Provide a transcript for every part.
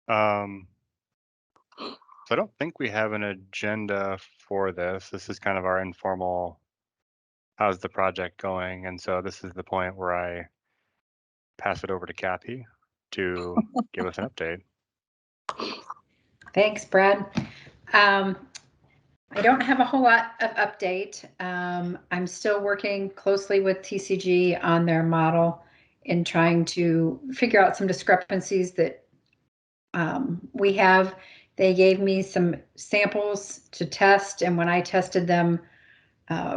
Um, so I don't think we have an agenda for this. This is kind of our informal, how's the project going? And so this is the point where I pass it over to Kathy to give us an update. Thanks, Brad. I don't have a whole lot of update. I'm still working closely with TCG on their model and trying to figure out some discrepancies that we have. They gave me some samples to test, and when I tested them,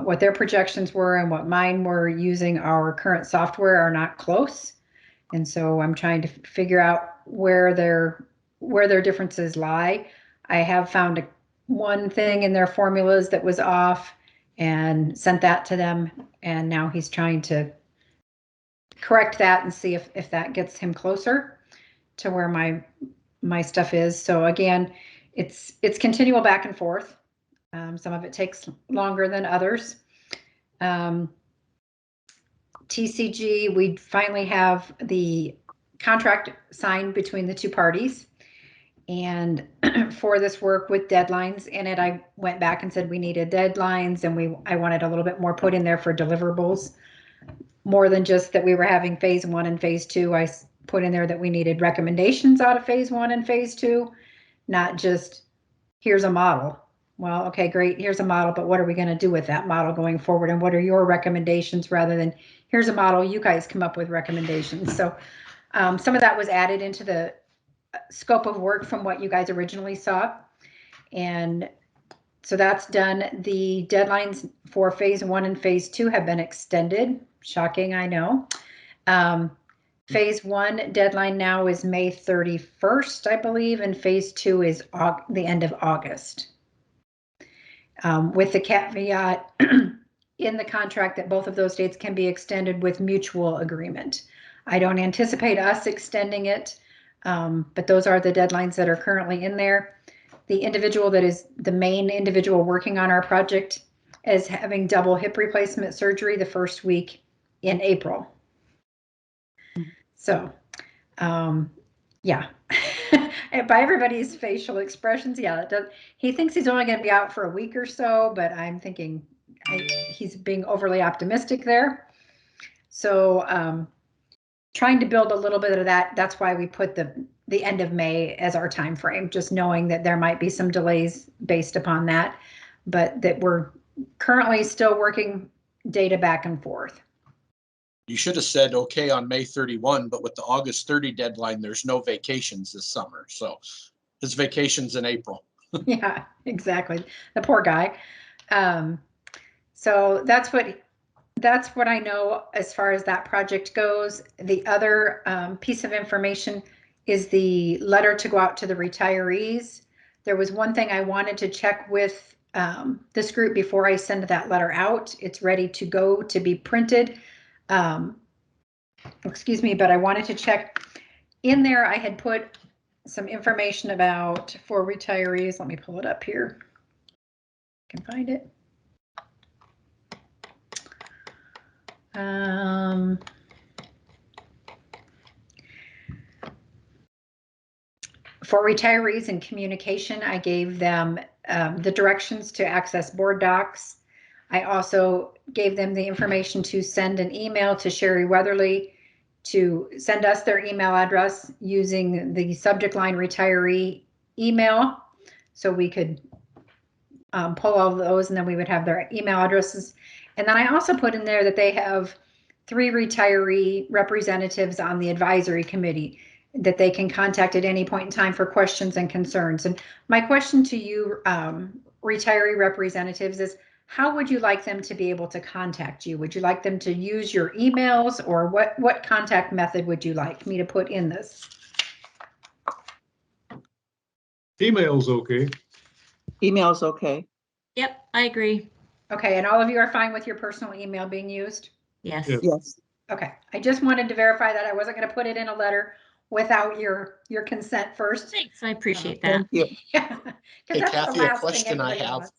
what their projections were and what mine were using our current software are not close. And so I'm trying to figure out where their differences lie. I have found one thing in their formulas that was off and sent that to them. And now he's trying to correct that and see if that gets him closer to where my stuff is. So again, it's continual back and forth. Some of it takes longer than others. TCG, we finally have the contract signed between the two parties. And for this work with deadlines in it, I went back and said we needed deadlines, and I wanted a little bit more put in there for deliverables, more than just that we were having phase 1 and phase 2. I put in there that we needed recommendations out of phase 1 and phase 2, not just here's a model. Well, okay, great, here's a model, but what are we going to do with that model going forward? And what are your recommendations, rather than here's a model, you guys come up with recommendations. So some of that was added into the scope of work from what you guys originally saw. And so that's done. The deadlines for phase 1 and phase 2 have been extended. Shocking, I know. Phase 1 deadline now is May 31st, I believe, and phase 2 is the end of August. With the caveat in the contract that both of those dates can be extended with mutual agreement. I don't anticipate us extending it, but those are the deadlines that are currently in there. The individual that is the main individual working on our project is having double hip replacement surgery the first week in April. So, yeah. By everybody's facial expressions, yeah, it does. He thinks he's only going to be out for a week or so, but I'm thinking he's being overly optimistic there. So, trying to build a little bit of that. That's why we put the end of May as our time frame, just knowing that there might be some delays based upon that, but that we're currently still working data back and forth. You should have said okay on May 31, but with the August 30 deadline, there's no vacations this summer. So his vacation's in April. Yeah, exactly. The poor guy. So that's what I know as far as that project goes. The other piece of information is the letter to go out to the retirees. There was one thing I wanted to check with this group before I send that letter out. It's ready to go to be printed. Excuse me, but I wanted to check in there. I had put some information about for retirees. Let me pull it up here. I can find it. For retirees and communication, I gave them the directions to access board docs. I also gave them the information to send an email to Sherry Weatherly to send us their email address using the subject line retiree email. So we could pull all of those, and then we would have their email addresses. And then I also put in there that they have 3 retiree representatives on the advisory committee that they can contact at any point in time for questions and concerns. And my question to you, retiree representatives, is how would you like them to be able to contact you? Would you like them to use your emails, or what contact method would you like me to put in this? Email's okay. Email's okay. Yep, I agree. Okay, and all of you are fine with your personal email being used? Yes. Yeah. Yes. Okay, I just wanted to verify that I wasn't going to put it in a letter without your consent first. Thanks, I appreciate that. Thank you. Yeah, Hey, that's the Kathy, a last thing question I anybody have. wants.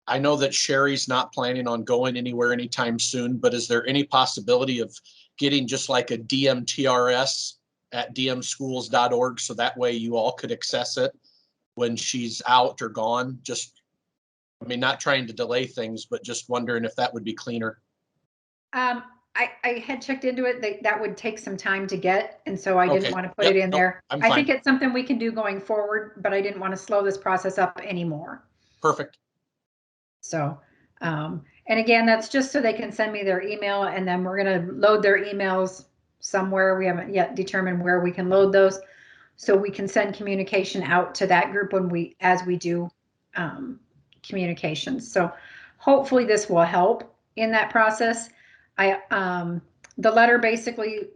I know that Sherry's not planning on going anywhere anytime soon, but is there any possibility of getting just like a DMTRS at dmschools.org, so that way you all could access it when she's out or gone. Just, I mean, not trying to delay things, but just wondering if that would be cleaner. I had checked into it. That would take some time to get, and so I didn't Okay. want to put Yep. it in Nope. there. I'm I think fine. it's something we can do going forward, but I didn't want to slow this process up anymore. Perfect. So, and again, that's just so they can send me their email, and then we're going to load their emails somewhere. We haven't yet determined where we can load those, so we can send communication out to that group as we do communications. So hopefully this will help in that process. The letter basically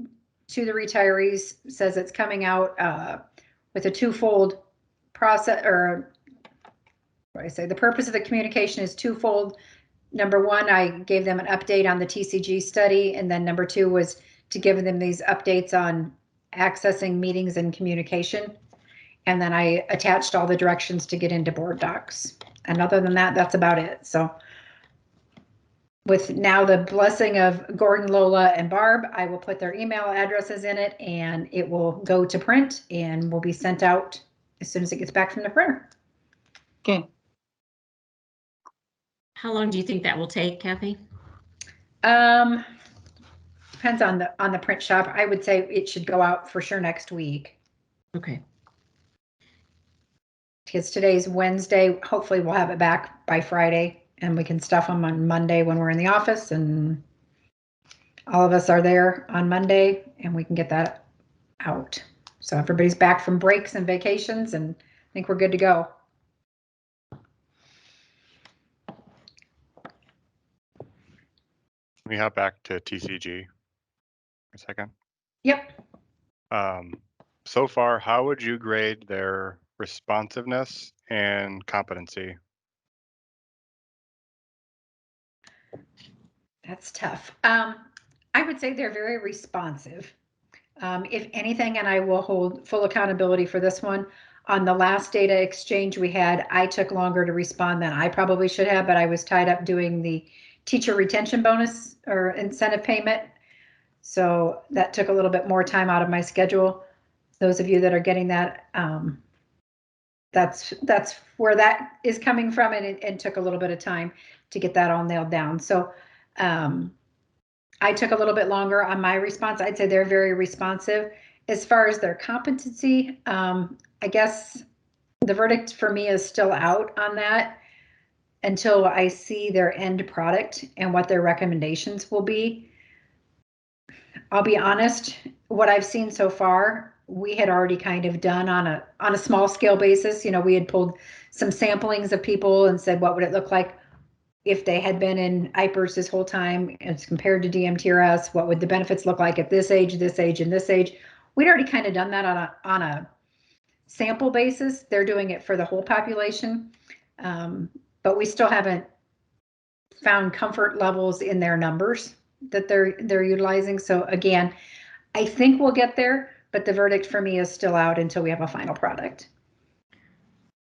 to the retirees says it's coming out with a twofold process, or what do I say? The purpose of the communication is twofold. Number one, I gave them an update on the TCG study, and then number two was to give them these updates on accessing meetings and communication. And then I attached all the directions to get into board docs. And other than that, that's about it. So with now the blessing of Gordon, Lola, and Barb, I will put their email addresses in it, and it will go to print and will be sent out as soon as it gets back from the printer. Okay. How long do you think that will take, Kathy? Depends on the print shop. I would say it should go out for sure next week. Okay. Because today's Wednesday. Hopefully we'll have it back by Friday, and we can stuff them on Monday when we're in the office, and all of us are there on Monday, and we can get that out. So everybody's back from breaks and vacations, and I think we're good to go. Let me hop back to TCG for a second. Yep. So far, how would you grade their responsiveness and competency? That's tough. I would say they're very responsive. If anything, and I will hold full accountability for this one, on the last data exchange we had, I took longer to respond than I probably should have, but I was tied up doing the teacher retention bonus or incentive payment. So that took a little bit more time out of my schedule. Those of you that are getting that, that's where that is coming from, and took a little bit of time to get that all nailed down. So I took a little bit longer on my response. I'd say they're very responsive. As far as their competency, I guess the verdict for me is still out on that until I see their end product and what their recommendations will be. I'll be honest, what I've seen so far, we had already kind of done on a small scale basis. You know, we had pulled some samplings of people and said, what would it look like if they had been in IPERS this whole time as compared to DMTRS? What would the benefits look like at this age, and this age? We'd already kind of done that on a sample basis. They're doing it for the whole population, but we still haven't found comfort levels in their numbers that they're utilizing. So again, I think we'll get there, but the verdict for me is still out until we have a final product.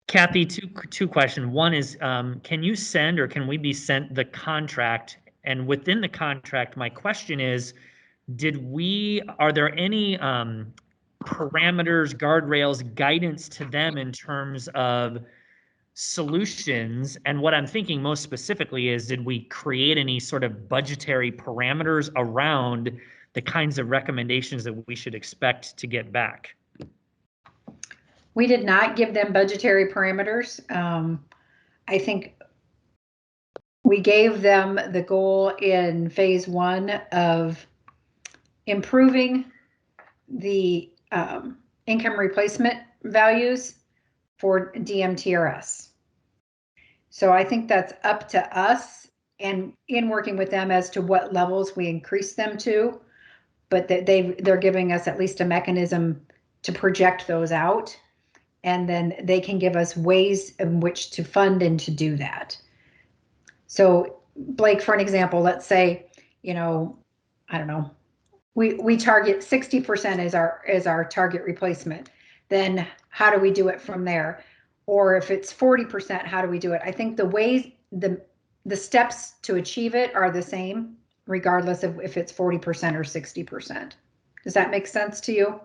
Kathy, two questions. One is, can you send, or can we be sent the contract? And within the contract, my question is, are there any parameters, guardrails, guidance to them in terms of solutions? And what I'm thinking most specifically is, did we create any sort of budgetary parameters around the kinds of recommendations that we should expect to get back? We did not give them budgetary parameters. I think we gave them the goal in phase one of improving the income replacement values for DMTRS. So I think that's up to us and in working with them as to what levels we increase them to, but they're giving us at least a mechanism to project those out. And then they can give us ways in which to fund and to do that. So Blake, for an example, let's say, you know, I don't know, we target 60% as our target replacement. Then how do we do it from there? Or if it's 40%, how do we do it? I think the ways, the steps to achieve it are the same, regardless of if it's 40% or 60%. Does that make sense to you?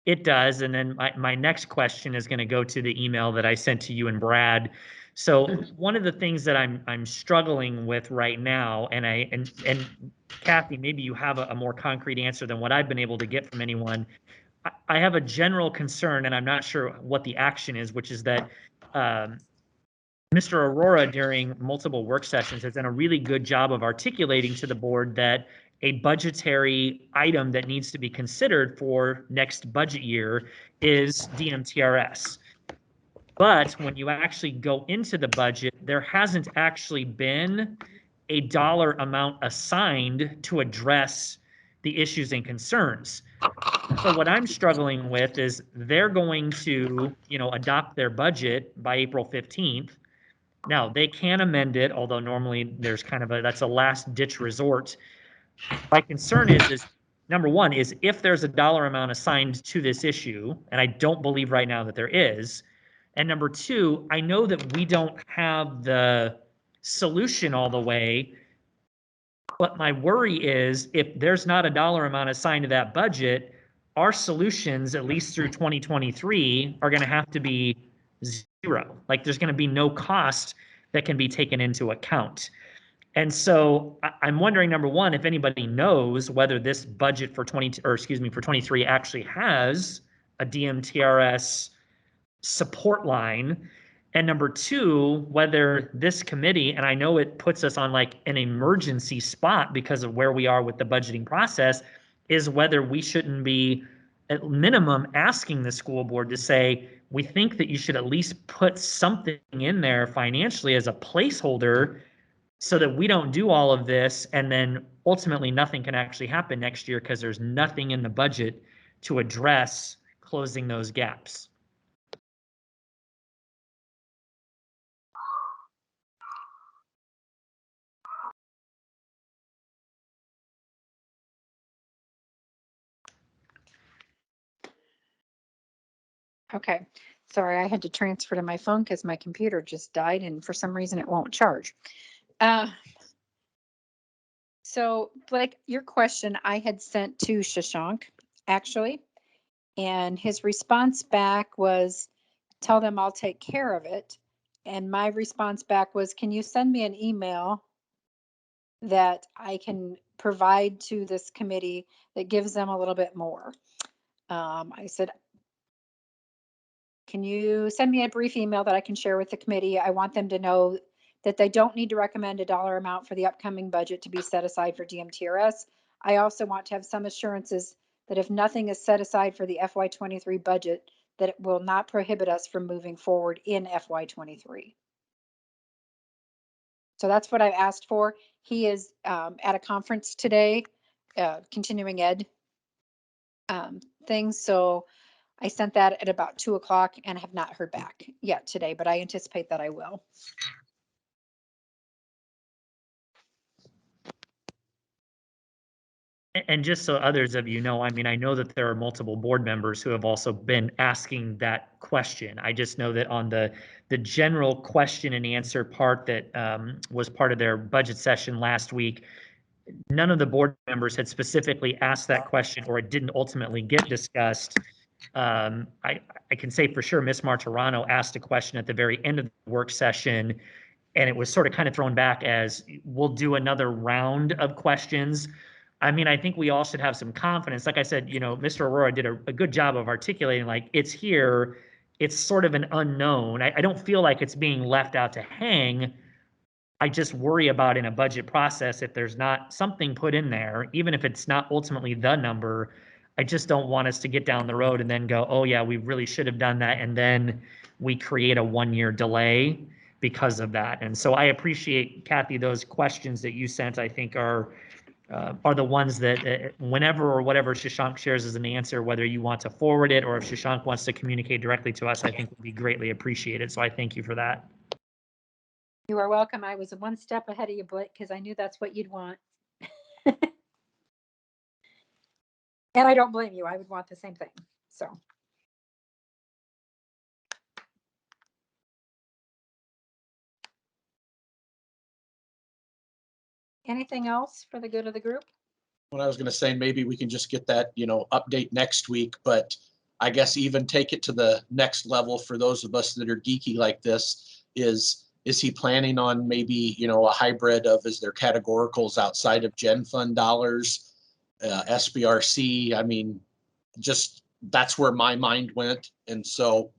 It does. And then my next question is going to go to the email that I sent to you and Brad. So one of the things that I'm struggling with right now, and Kathy, maybe you have a more concrete answer than what I've been able to get from anyone. I have a general concern, and I'm not sure what the action is, which is that Mr. Aurora, during multiple work sessions, has done a really good job of articulating to the board that a budgetary item that needs to be considered for next budget year is DMTRS. But when you actually go into the budget, there hasn't actually been a dollar amount assigned to address the issues and concerns. So what I'm struggling with is they're going to, adopt their budget by April 15th. Now, they can amend it, although normally there's kind of that's a last ditch resort. My concern is number one, is if there's a dollar amount assigned to this issue, and I don't believe right now that there is. And number two, I know that we don't have the solution all the way, but my worry is if there's not a dollar amount assigned to that budget, our solutions, at least through 2023, are going to have to be zero. Like there's going to be no cost that can be taken into account. And so I'm wondering, number one, if anybody knows whether this budget for 23 actually has a DMTRS support line. And number two, whether this committee, and I know it puts us on like an emergency spot because of where we are with the budgeting process, is whether we shouldn't be at minimum asking the school board to say, we think that you should at least put something in there financially as a placeholder so that we don't do all of this and then ultimately nothing can actually happen next year because there's nothing in the budget to address closing those gaps. Okay, sorry, I had to transfer to my phone because my computer just died and for some reason it won't charge. So like your question I had sent to Shashank actually, and his response back was, tell them I'll take care of it. And my response back was, can you send me an email that I can provide to this committee that gives them a little bit more? I said, can you send me a brief email that I can share with the committee? I want them to know that they don't need to recommend a dollar amount for the upcoming budget to be set aside for DMTRS. I also want to have some assurances that if nothing is set aside for the FY23 budget, that it will not prohibit us from moving forward in FY23. So that's what I asked for. He is at a conference today, continuing ed things. So I sent that at about 2 o'clock and have not heard back yet today, but I anticipate that I will. And just so others of you know, I mean, I know that there are multiple board members who have also been asking that question. I just know that on the general question and answer part that was part of their budget session last week, none of the board members had specifically asked that question, or it didn't ultimately get discussed. I can say for sure Ms. Martirano asked a question at the very end of the work session, and it was sort of kind of thrown back as, we'll do another round of questions. I mean, I think we all should have some confidence. Like I said, Mr. Aurora did a good job of articulating, like, it's here. It's sort of an unknown. I don't feel like it's being left out to hang. I just worry about in a budget process, if there's not something put in there, even if it's not ultimately the number, I just don't want us to get down the road and then go, oh yeah, we really should have done that. And then we create a 1-year delay because of that. And so I appreciate, Kathy, those questions that you sent, I think are the ones that whenever or whatever Shashank shares as an answer, whether you want to forward it or if Shashank wants to communicate directly to us, I think would be greatly appreciated. So I thank you for that. You are welcome. I was one step ahead of you, Blake, because I knew that's what you'd want. And I don't blame you. I would want the same thing. So. Anything else for the good of the group? What I was going to say, maybe we can just get that, update next week, but I guess even take it to the next level for those of us that are geeky like this is he planning on maybe, you know, a hybrid of, is there categoricals outside of Gen Fund dollars, SBRC? I mean, just that's where my mind went. And so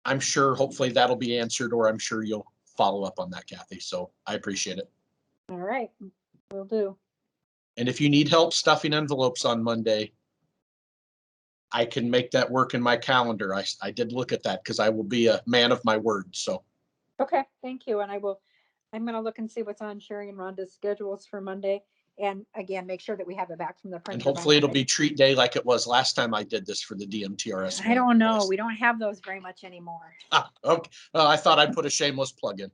I'm sure hopefully that'll be answered, or I'm sure you'll follow up on that, Kathy. So I appreciate it. All right, will do. And if you need help stuffing envelopes on Monday, I can make that work in my calendar. I did look at that because I will be a man of my word. So Okay, thank you. And I'm gonna look and see what's on Sherry and Rhonda's schedules for Monday. And again, make sure that we have it back from the printer. and by hopefully it'll Monday. be treat day like it was last time I did this for the DMTRS. I don't know. We don't have those very much anymore. Okay. I thought I'd put a shameless plug in.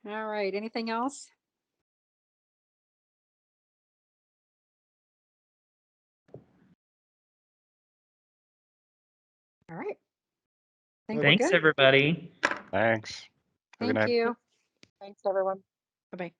All right, anything else? All right. Think we're Thanks, good? everybody. Thanks. Have a good Thank night. you. Thanks, everyone. Bye-bye.